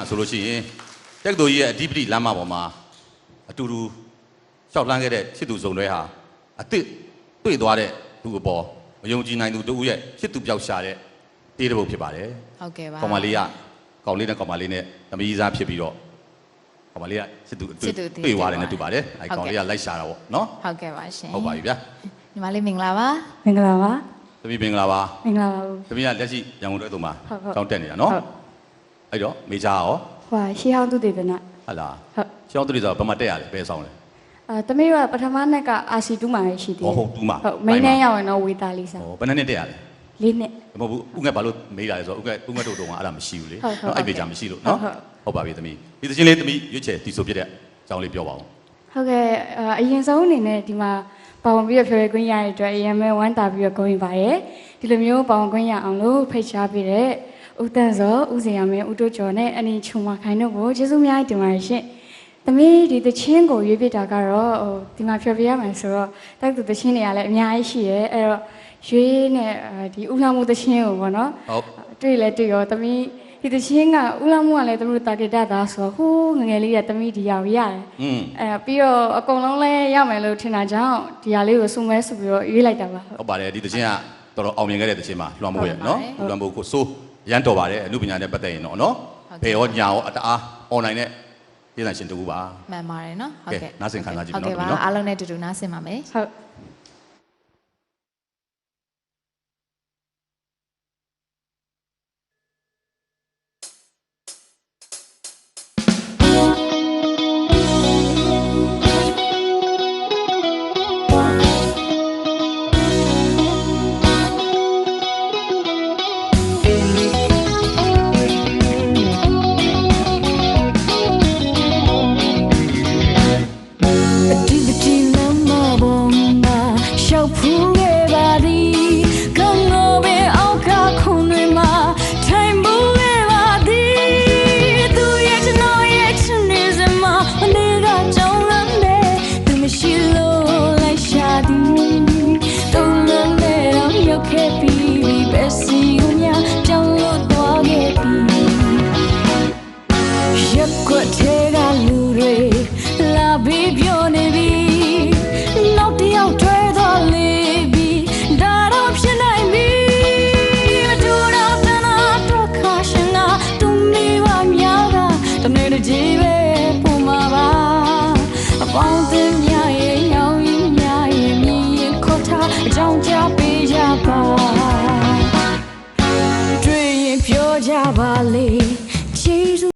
ဆိုလို့ရှိရင်တက္ကသိုလ်ကြီးရဲ့အဓိပတိလမ်းမပေါ်မှာအတူတူရှောက်လှမ်းခဲ့တဲ့ချစ်သူစုံတွဲဟာအစ်စ်တွေ့သွားတဲ့သူအပေါ်မယုံကြည်နိုင်သူတို့ရဲ့ချစ်သူပျောက်ရှာတဲ့တေးတစ်ပုဒ်ဖြစ်ပါတယ်ဟုတ်ကဲ့ပါကောင်မလေးကကောင်လေးနဲ့ကောင်မလေးနဲ့သမီးစားဖြစ်ပြီးတော့ကောင်မလေးကချစ်သူတွေ့သွားတယ်နဲ့တူပါတယ်အဲကောင်လေးကလိုက်ရှာတာပေါ့နော်ဟုတ်ကဲ့ပါရှင်ဟုတ်ပါပြီဗျာညီမလေးမင်္ဂလာပါမင်္ဂလာပါသမီးမင်္ဂလာပါမင်္ဂလာပါဦးသမီးကလက်ရှိရန်ကုန်တက္ကသိုလ်မှာကျောင်းတက်နေတာနော်အဲ့တော့မေဂျာရောဟွာရှေးဟောင်းသူတေသနာဟုတ်လားဟုတ်ရှေးဟောင်းသူတေသနာဘာမှတက်ရလဲဘယ်ဆောင်လဲသမီးကပထမနှစ်က RC2 မှာရှိသေးတယ်ဟုတ်2မှာဟုတ်မိန်းနဲ့ရောက်ရင်တော့ဝေတာလေးစားဟောဘယ်နှစ်တက်ရလဲ4နှစ်မဟုတ်ဘူးဥငှက်ဘာလို့မေးတာလဲဆိုတော့ဥငှက်တို့တုံးကအဲ့ဒါမရှိဘူးလေနော်အဲ့မေဂျာမရှိလို့နော်ဟုတ်ပါပြီသမီးဒီသချင်းလေးသမီးရွေးချယ်တီဆိုပြတဲ့အကြောင်းလေးပြောပါဦးဟုတ်ကဲ့အရင်ဆုံးအနေနဲ့ဒီမှာပါဝင်ပြီးတော့ဖျော်ရည်ခွင့်ရတဲ့အတွက်အရင်မဲဝမ်းတာပြီးတော့ဂုဏ်ယူပါတယ်ဒီလိုမျိုးပါဝင်ခွင့်ရအောင်လို့ဖိတ်ကြားပေးတဲ့ဦးတန်းစောဦးစင်ရမင်းဦးတို့ကျော်နဲ့အနင်ချုံမခိုင်တို့ကိုကျေးဇူးများတင်ပါတယ်ရှင်သမီးဒီသချင်းကိုရွေးပြတာကတော့ဒီမှာဖျော်ပြရမယ်ဆိုတော့တိုက်သူသချင်းတွေကလည်းအများကြီးရှိရဲအဲ့တော့ရွေးနဲ့ဒီဦးလှမှုသချင်းကိုပေါ့နော်ဟုတ်တွေ့လဲတွေ့ရောသမီးဒီသချင်းကဦးလှမှုကလည်းသမီးတို့တာဂက်တာသားဆိုတော့ဟိုးငငယ်လေးကသမီးဒီရောက်ရတယ်ပြီးတော့အကုန်လုံးလဲရမယ်လို့ထင်တာကြောင့်ဒီဟာလေးကိုစုံမဲဆိုပြီးတော့ရွေးလိုက်တာပါဟုတ်ပါတယ်ဒီသချင်းကတော်တော်အောင်မြင်ခဲ့တဲ့သချင်းပါလွှမ်းမိုးရဲ့နော်လွှမ်းမိုးကိုစိုးရမ်းတော်ပါတယ်အမှုပညာနဲ့ပတ်သက်ရင်တော့နော်ဘယ်ရောညာရောအတအား online နဲ့ပြည်ဆိုင်ရှင်တူပါမှန်ပါတယ်နော်ဟုတ်ကဲ့နားဆင်ခံစားကြည့်နော်ဟုတ်ကဲ့ပါအားလုံးနဲ့တူတူနားဆင်ပါမယ်ဟုတ်